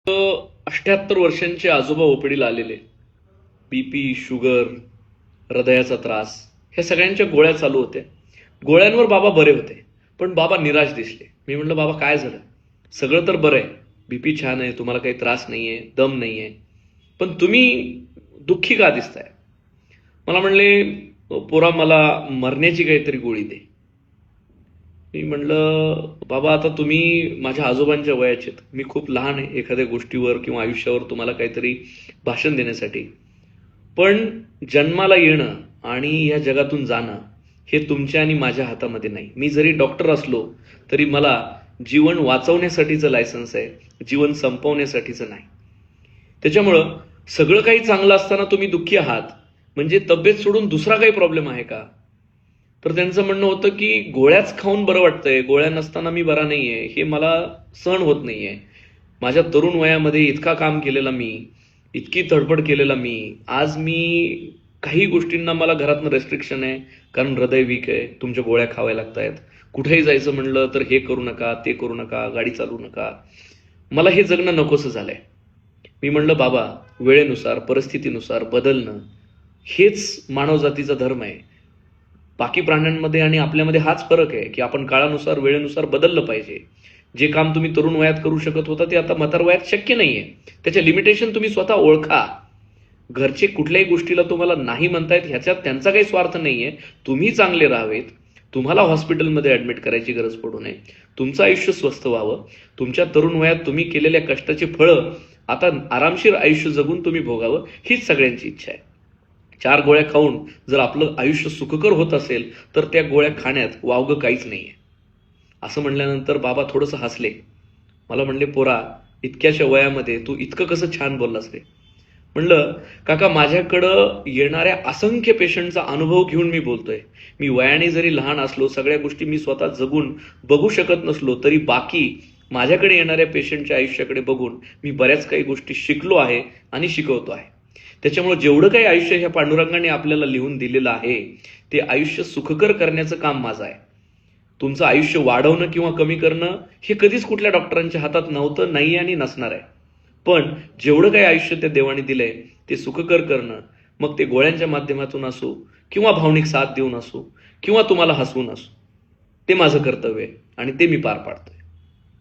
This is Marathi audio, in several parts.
78 वर्षांचे आजोबा ओपीडीला आलेले. बीपी, शुगर, हृदयाचा त्रास ह्या सगळ्यांच्या गोळ्या चालू होत्या. गोळ्यांवर बाबा बरे होते, पण बाबा निराश दिसले. मी म्हटलं, बाबा काय झालं? सगळं तर बरं आहे, बीपी छान आहे, तुम्हाला काही त्रास नाहीये, दम नाहीये, पण तुम्ही दुःखी का दिसताय? मला म्हणले, पोरा मला मरण्याची काहीतरी गोळी दे. मी म्हणलं, बाबा आता तुम्ही माझ्या आजोबांच्या वयाचे आहेत, मी खूप लहान आहे एखाद्या गोष्टीवर किंवा आयुष्यावर तुम्हाला काहीतरी भाषण देण्यासाठी, पण जन्माला येणं आणि या जगातून जाणं हे तुमच्या आणि माझ्या हातामध्ये नाही. मी जरी डॉक्टर असलो तरी मला जीवन वाचवण्यासाठीचं लायसन्स आहे, जीवन संपवण्यासाठीचं नाही. त्याच्यामुळं सगळं काही चांगलं असताना तुम्ही दुःखी आहात म्हणजे तब्येत सोडून दुसरा काही प्रॉब्लेम आहे का? तर त्यांचं म्हणणं होतं की गोळ्याच खाऊन बरं वाटतंय, गोळ्या नसताना मी बरा नाहीये, हे मला सहन होत नाहीये. माझ्या तरुण वयामध्ये इतका काम केलेला मी, इतकी धडपड केलेला मी, आज मी काही गोष्टींना मला घरातनं रेस्ट्रिक्शन आहे, कारण हृदय वीक आहे, तुमच्या गोळ्या खाव्या लागतायत, कुठेही जायचं म्हणलं तर हे करू नका, ते करू नका, गाडी चालू नका, मला हे जगणं नकोसं झालंय. मी म्हणलं, बाबा वेळेनुसार परिस्थितीनुसार बदलणं हेच मानवजातीचा धर्म आहे. बाकी प्राण्यांमध्ये आणि आपल्यामध्ये हाच फरक आहे की आपण काळानुसार वेळेनुसार बदललं पाहिजे. जे काम तुम्ही तरुण वयात करू शकत होता ते आता म्हातार वयात शक्य नाहीये. त्याच्या लिमिटेशन तुम्ही स्वतः ओळखा. घरचे कुठल्याही गोष्टीला तुम्हाला नाही म्हणतायत ह्याच्यात त्यांचा काही स्वार्थ नाहीये. तुम्ही चांगले राहावेत, तुम्हाला हॉस्पिटलमध्ये ऍडमिट करायची गरज पडू नये, तुमचं आयुष्य स्वस्थ व्हावं, तुमच्या तरुण वयात तुम्ही केलेल्या कष्टाची फळं आता आरामशीर आयुष्य जगून तुम्ही भोगावं, हीच सगळ्यांची इच्छा आहे. 4 गोळ्या खाऊन जर आपलं आयुष्य सुखकर होत असेल तर त्या गोळ्या खाण्यात वावगं काहीच नाहीये. असं म्हणल्यानंतर बाबा थोडंसं हसले. मला म्हणले, पोरा इतक्याशा वयामध्ये तू इतकं कसं छान बोललास रे? म्हणलं, काका माझ्याकडं येणाऱ्या असंख्य पेशंटचा अनुभव घेऊन मी बोलतोय. मी वयाने जरी लहान असलो, सगळ्या गोष्टी मी स्वतः जगून बघू शकत नसलो तरी बाकी माझ्याकडे येणाऱ्या पेशंटच्या आयुष्याकडे बघून मी बऱ्याच काही गोष्टी शिकलो आहे आणि शिकवतो आहे. त्याच्यामुळे जेवढं काही आयुष्य ह्या पांडुरंगाने आपल्याला लिहून दिलेलं आहे ते आयुष्य सुखकर करण्याचं काम माझं आहे. तुमचं आयुष्य वाढवणं किंवा कमी करणं हे कधीच कुठल्या डॉक्टरांच्या हातात नव्हतं, नाही आणि नसणार आहे. पण जेवढं काही आयुष्य त्या देवाने दिलंय ते सुखकर करणं, मग ते गोळ्यांच्या माध्यमातून असो किंवा भावनिक साथ देऊन असो किंवा तुम्हाला हसवून असो, ते माझं कर्तव्य आहे आणि ते मी पार पाडतोय.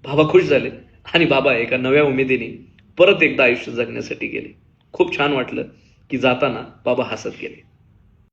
बाबा खुश झाले आणि बाबा एका नव्या उमेदीने परत एकदा आयुष्य जगण्यासाठी गेले. खूप छान वाटलं की जाताना बाबा हसत गेले.